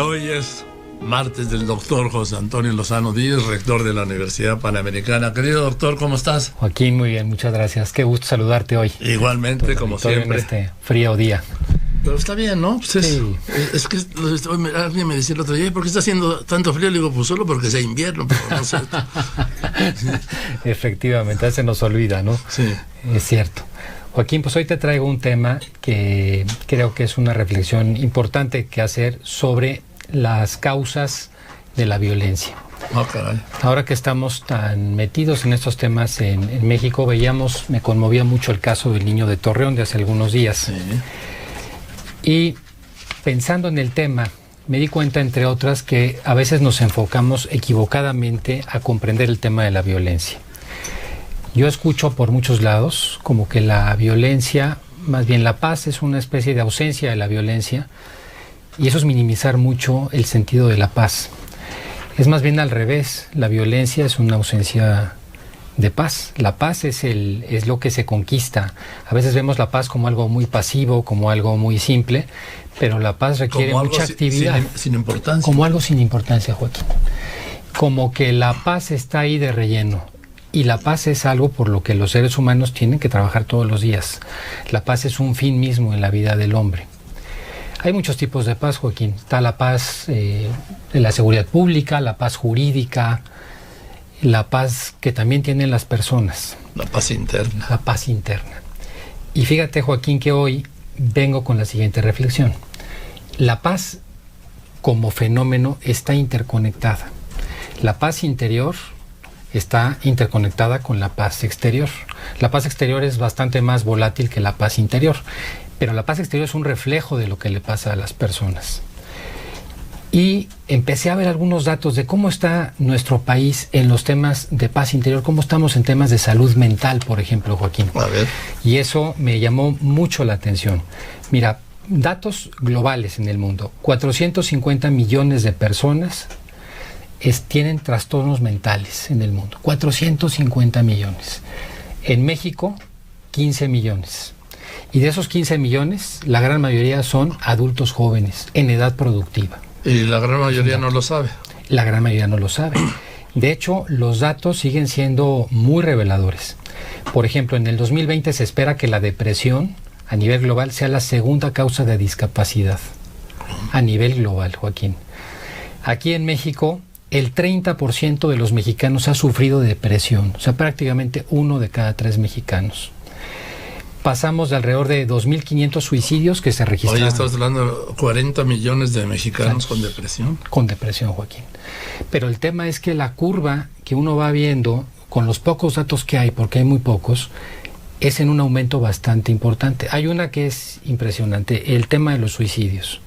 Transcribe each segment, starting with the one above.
Hoy es martes del doctor José Antonio Lozano Díez, rector de la Universidad Panamericana. Querido doctor, ¿cómo estás? Joaquín, muy bien, muchas gracias. Qué gusto saludarte hoy. Igualmente, como siempre. En este frío día. Pero está bien, ¿no? Pues sí. Es que alguien me decía el otro día, ¿por qué está haciendo tanto frío? Le digo, pues solo porque sea invierno, pero no sé. Efectivamente, se nos olvida, ¿no? Sí. Es cierto. Joaquín, pues hoy te traigo un tema que creo que es una reflexión importante que hacer sobre las causas de la violencia. Oh, caray. Ahora que estamos tan metidos en estos temas en México, me conmovía mucho el caso del niño de Torreón de hace algunos días. Sí. Y pensando en el tema, me di cuenta, entre otras, que a veces nos enfocamos equivocadamente a comprender el tema de la violencia. Yo escucho por muchos lados como que la violencia, más bien la paz, es una especie de ausencia de la violencia, y eso es minimizar mucho el sentido de la paz. Es más bien al revés, la violencia es una ausencia de paz. La paz es lo que se conquista. A veces vemos la paz como algo muy pasivo, como algo muy simple, pero la paz requiere mucha actividad. Sin importancia. Como algo sin importancia, Joaquín. Como que la paz está ahí de relleno. Y la paz es algo por lo que los seres humanos tienen que trabajar todos los días. La paz es un fin mismo en la vida del hombre. Hay muchos tipos de paz, Joaquín. Está la paz de la seguridad pública, la paz jurídica, la paz que también tienen las personas. La paz interna. La paz interna. Y fíjate, Joaquín, que hoy vengo con la siguiente reflexión. La paz como fenómeno está interconectada. La paz interior está interconectada con la paz exterior. La paz exterior es bastante más volátil que la paz interior, pero la paz exterior es un reflejo de lo que le pasa a las personas. Y empecé a ver algunos datos de cómo está nuestro país en los temas de paz interior, cómo estamos en temas de salud mental, por ejemplo, Joaquín. A ver. Y eso me llamó mucho la atención. Mira, datos globales en el mundo. 450 millones de personas tienen trastornos mentales en el mundo. 450 millones. En México, 15 millones. Y de esos 15 millones, la gran mayoría son adultos jóvenes, en edad productiva. Y la gran mayoría no lo sabe. La gran mayoría no lo sabe. De hecho, los datos siguen siendo muy reveladores. Por ejemplo, en el 2020 se espera que la depresión a nivel global sea la segunda causa de discapacidad. A nivel global, Joaquín. Aquí en México, el 30% de los mexicanos ha sufrido depresión. O sea, prácticamente 1 de cada 3 mexicanos. Pasamos de alrededor de 2.500 suicidios que se registraron. Hoy estás hablando de 40 millones de mexicanos con depresión. Con depresión, Joaquín. Pero el tema es que la curva que uno va viendo, con los pocos datos que hay, porque hay muy pocos, es en un aumento bastante importante. Hay una que es impresionante, el tema de los suicidios.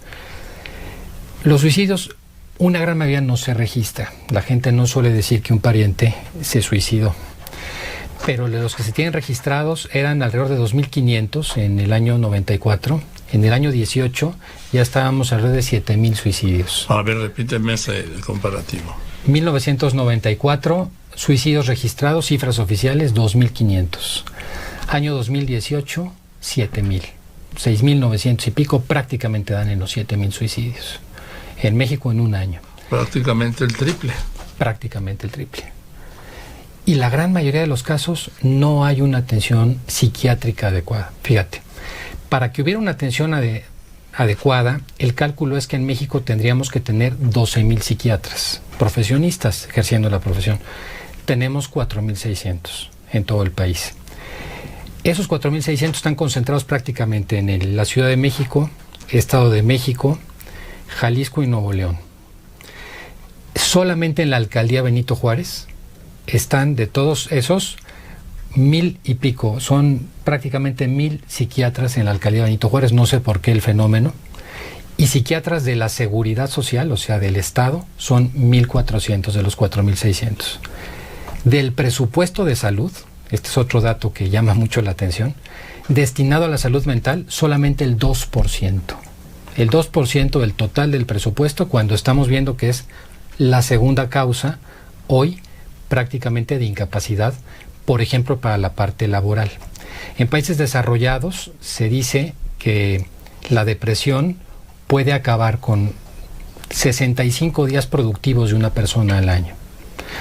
Los suicidios, una gran mayoría no se registra. La gente no suele decir que un pariente se suicidó. Pero los que se tienen registrados eran alrededor de 2.500 en el año 94. En el año 18 ya estábamos alrededor de 7.000 suicidios. A ver, repíteme ese comparativo. 1994, suicidios registrados, cifras oficiales, 2.500. Año 2018, 7.000. 6.900 y pico prácticamente dan en los 7.000 suicidios. En México en un año. Prácticamente el triple. Prácticamente el triple. Y la gran mayoría de los casos no hay una atención psiquiátrica adecuada. Fíjate, para que hubiera una atención adecuada, el cálculo es que en México tendríamos que tener 12.000 psiquiatras, profesionistas ejerciendo la profesión. Tenemos 4.600 en todo el país. Esos 4.600 están concentrados prácticamente en la Ciudad de México, Estado de México, Jalisco y Nuevo León. Solamente en la alcaldía Benito Juárez están, de todos esos, 1.000 y pico, son prácticamente 1.000 psiquiatras en la alcaldía Benito Juárez, no sé por qué el fenómeno, y psiquiatras de la seguridad social, o sea, del Estado, son 1.400 de los 4.600. Del presupuesto de salud, este es otro dato que llama mucho la atención, destinado a la salud mental, solamente el 2%. El 2% del total del presupuesto, cuando estamos viendo que es la segunda causa hoy prácticamente de incapacidad, por ejemplo, para la parte laboral. En países desarrollados se dice que la depresión puede acabar con 65 días productivos de una persona al año.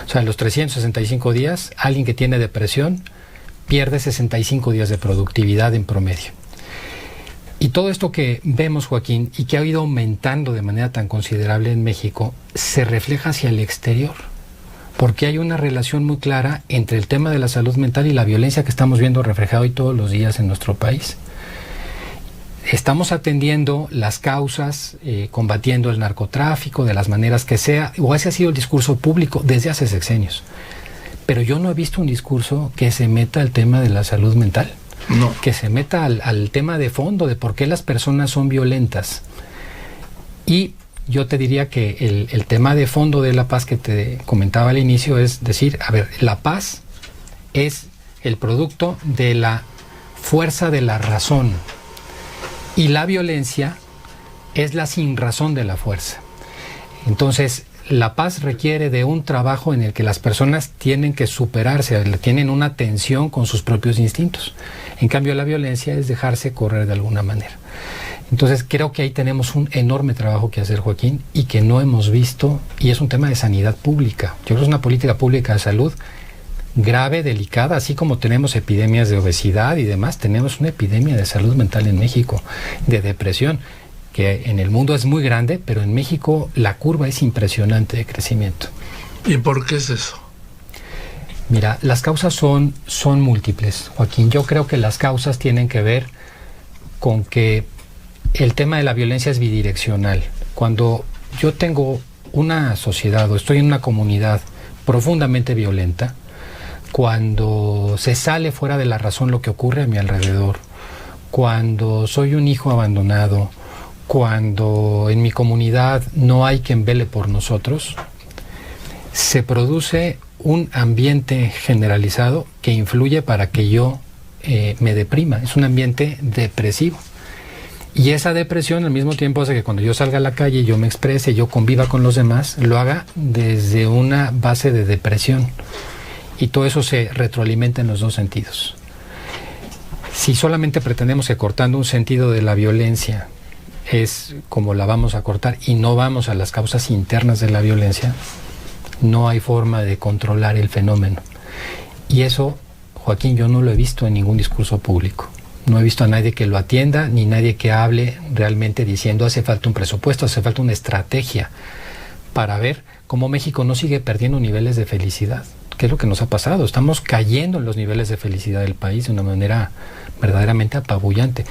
O sea, en los 365 días, alguien que tiene depresión pierde 65 días de productividad en promedio. Y todo esto que vemos, Joaquín, y que ha ido aumentando de manera tan considerable en México, se refleja hacia el exterior, porque hay una relación muy clara entre el tema de la salud mental y la violencia que estamos viendo reflejado hoy todos los días en nuestro país. Estamos atendiendo las causas, combatiendo el narcotráfico de las maneras que sea, o ese ha sido el discurso público desde hace sexenios. Pero yo no he visto un discurso que se meta al tema de la salud mental. No. Que se meta al tema de fondo de por qué las personas son violentas. Y yo te diría que el tema de fondo de la paz que te comentaba al inicio es decir, a ver, la paz es el producto de la fuerza de la razón y la violencia es la sinrazón de la fuerza. Entonces, la paz requiere de un trabajo en el que las personas tienen que superarse, tienen una tensión con sus propios instintos. En cambio, la violencia es dejarse correr de alguna manera. Entonces, creo que ahí tenemos un enorme trabajo que hacer, Joaquín, y que no hemos visto, y es un tema de sanidad pública. Yo creo que es una política pública de salud grave, delicada, así como tenemos epidemias de obesidad y demás, tenemos una epidemia de salud mental en México, de depresión, que en el mundo es muy grande, pero en México la curva es impresionante de crecimiento. ¿Y por qué es eso? Mira, las causas son múltiples, Joaquín. Yo creo que las causas tienen que ver con que el tema de la violencia es bidireccional. Cuando yo tengo una sociedad o estoy en una comunidad profundamente violenta, cuando se sale fuera de la razón lo que ocurre a mi alrededor, cuando soy un hijo abandonado, cuando en mi comunidad no hay quien vele por nosotros, se produce un ambiente generalizado que influye para que yo me deprima. Es un ambiente depresivo. Y esa depresión al mismo tiempo hace que cuando yo salga a la calle, yo me exprese, yo conviva con los demás, lo haga desde una base de depresión. Y todo eso se retroalimenta en los dos sentidos. Si solamente pretendemos que cortando un sentido de la violencia es como la vamos a cortar y no vamos a las causas internas de la violencia, no hay forma de controlar el fenómeno. Y eso, Joaquín, yo no lo he visto en ningún discurso público. No he visto a nadie que lo atienda, ni nadie que hable realmente diciendo hace falta un presupuesto, hace falta una estrategia para ver cómo México no sigue perdiendo niveles de felicidad. ¿Qué es lo que nos ha pasado? Estamos cayendo en los niveles de felicidad del país de una manera verdaderamente apabullante.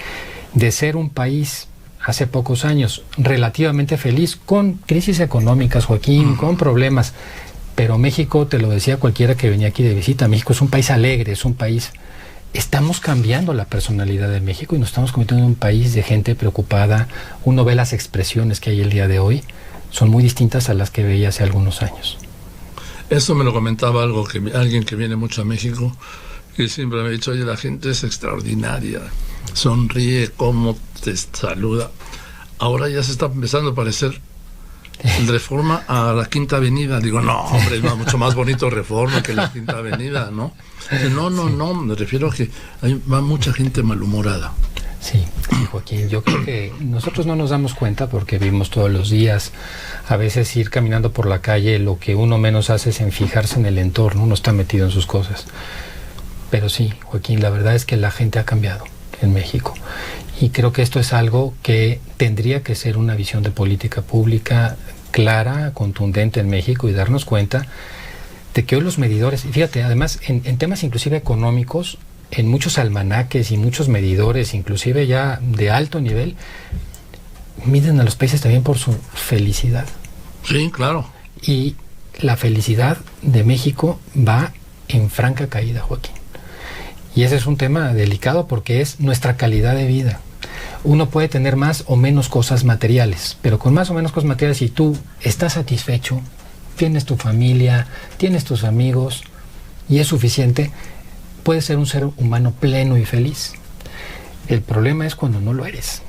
De ser un país hace pocos años relativamente feliz, con crisis económicas, Joaquín, con problemas, pero México, te lo decía cualquiera que venía aquí de visita, México es un país alegre, es un país... Estamos cambiando la personalidad de México y nos estamos convirtiendo en un país de gente preocupada. Uno ve las expresiones que hay el día de hoy, son muy distintas a las que veía hace algunos años. Eso me lo comentaba alguien que viene mucho a México, que siempre me ha dicho, oye, la gente es extraordinaria, sonríe, cómo te saluda. Ahora ya se está empezando a parecer el Reforma a la Quinta Avenida. Digo, no, hombre, es mucho más bonito Reforma que la Quinta Avenida, ¿no? No, me refiero a que va mucha gente malhumorada. Sí, Joaquín, yo creo que nosotros no nos damos cuenta porque vivimos todos los días. A veces ir caminando por la calle, lo que uno menos hace es en fijarse en el entorno, uno está metido en sus cosas. Pero sí, Joaquín, la verdad es que la gente ha cambiado en México. Y creo que esto es algo que tendría que ser una visión de política pública clara, contundente en México y darnos cuenta de que hoy los medidores, y fíjate, además en temas inclusive económicos, en muchos almanaques y muchos medidores, inclusive ya de alto nivel, miden a los países también por su felicidad. Sí, claro. Y la felicidad de México va en franca caída, Joaquín. Y ese es un tema delicado porque es nuestra calidad de vida. Uno puede tener más o menos cosas materiales, pero con más o menos cosas materiales, si tú estás satisfecho, tienes tu familia, tienes tus amigos y es suficiente, puedes ser un ser humano pleno y feliz. El problema es cuando no lo eres,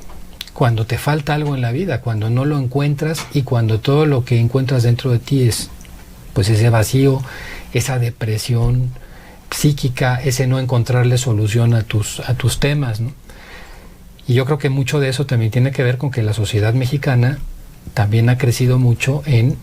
cuando te falta algo en la vida, cuando no lo encuentras y cuando todo lo que encuentras dentro de ti es pues ese vacío, esa depresión psíquica, ese no encontrarle solución a tus temas, ¿no? Y yo creo que mucho de eso también tiene que ver con que la sociedad mexicana también ha crecido mucho en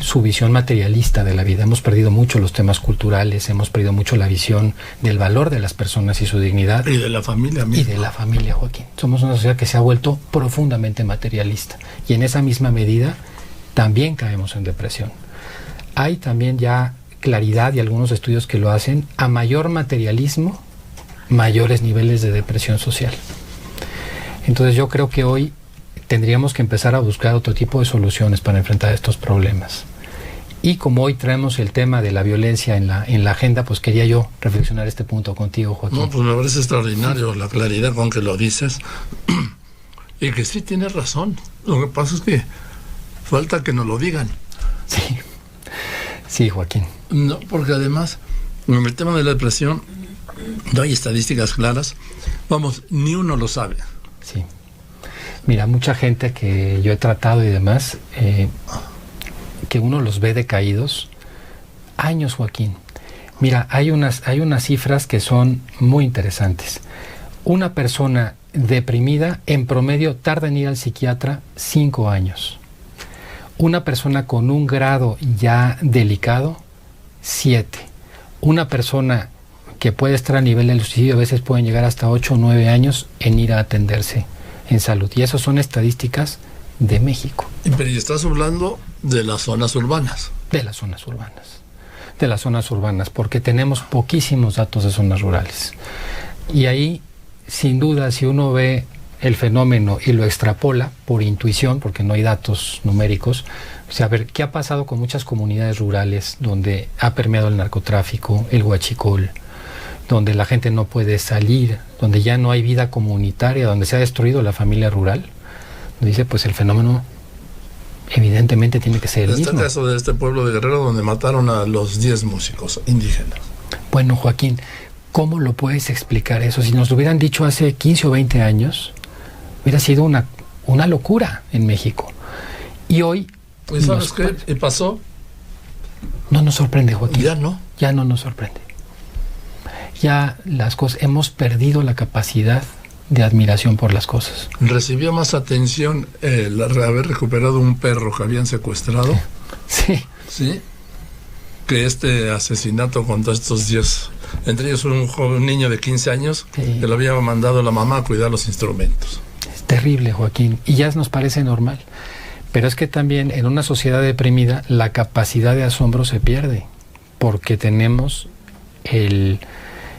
su visión materialista de la vida. Hemos perdido mucho los temas culturales, hemos perdido mucho la visión del valor de las personas y su dignidad. Y de la familia misma. Y de la familia, Joaquín. Somos una sociedad que se ha vuelto profundamente materialista. Y en esa misma medida también caemos en depresión. Hay también ya claridad y algunos estudios que lo hacen. A mayor materialismo, mayores niveles de depresión social. Entonces yo creo que hoy tendríamos que empezar a buscar otro tipo de soluciones para enfrentar estos problemas. Y como hoy traemos el tema de la violencia en la agenda, pues quería yo reflexionar este punto contigo, Joaquín. No, pues me parece extraordinario la claridad con que lo dices. Y que sí tienes razón. Lo que pasa es que falta que nos lo digan. Sí, sí, Joaquín. No, porque además, en el tema de la depresión, no hay estadísticas claras. Vamos, ni uno lo sabe. Sí. Mira, mucha gente que yo he tratado y demás, que uno los ve decaídos, años, Joaquín. Mira, hay unas cifras que son muy interesantes. Una persona deprimida, en promedio, tarda en ir al psiquiatra 5 años. Una persona con un grado ya delicado, 7. Una persona que puede estar a nivel del suicidio, a veces pueden llegar hasta 8 o 9 años en ir a atenderse en salud. Y eso son estadísticas de México. Pero estás hablando de las zonas urbanas. De las zonas urbanas. De las zonas urbanas, porque tenemos poquísimos datos de zonas rurales. Y ahí, sin duda, si uno ve el fenómeno y lo extrapola por intuición, porque no hay datos numéricos, o sea, a ver, ¿qué ha pasado con muchas comunidades rurales donde ha permeado el narcotráfico, el huachicol, donde la gente no puede salir, donde ya no hay vida comunitaria, donde se ha destruido la familia rural? Dice, pues el fenómeno evidentemente tiene que ser el mismo. Este caso de este pueblo de Guerrero donde mataron a los 10 músicos indígenas. Bueno, Joaquín, ¿cómo lo puedes explicar eso? Si nos lo hubieran dicho hace 15 o 20 años, hubiera sido una locura en México. Y hoy... ¿Y sabes qué? ¿Y pasó? No nos sorprende, Joaquín. Ya no. Ya no nos sorprende. Ya las cosas, hemos perdido la capacidad de admiración por las cosas. ¿Recibió más atención el haber recuperado un perro que habían secuestrado? Sí. ¿Sí? Que este asesinato contra estos 10, entre ellos un niño de 15 años, sí, que lo había mandado la mamá a cuidar los instrumentos. Es terrible, Joaquín, y ya nos parece normal. Pero es que también en una sociedad deprimida la capacidad de asombro se pierde, porque tenemos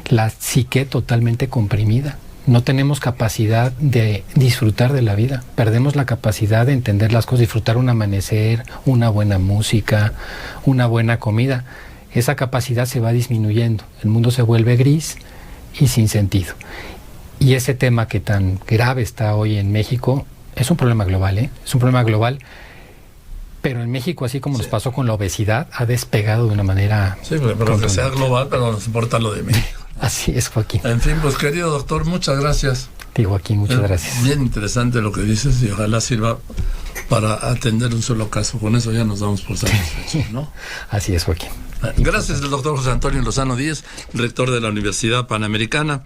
la psique totalmente comprimida. No tenemos capacidad de disfrutar de la vida. Perdemos la capacidad de entender las cosas, disfrutar un amanecer, una buena música, una buena comida. Esa capacidad se va disminuyendo. El mundo se vuelve gris y sin sentido. Y ese tema que tan grave está hoy en México es un problema global, ¿eh? Es un problema global. Pero en México, así como nos pasó con la obesidad, ha despegado de una manera... Sí, pero que sea global, pero nos importa lo de México. Así es, Joaquín. En fin, pues querido doctor, muchas gracias. Sí, Joaquín, muchas gracias. Bien interesante lo que dices y ojalá sirva para atender un solo caso. Con eso ya nos damos por satisfechos, ¿no? Así es, Joaquín. Gracias, el doctor José Antonio Lozano Díez, rector de la Universidad Panamericana.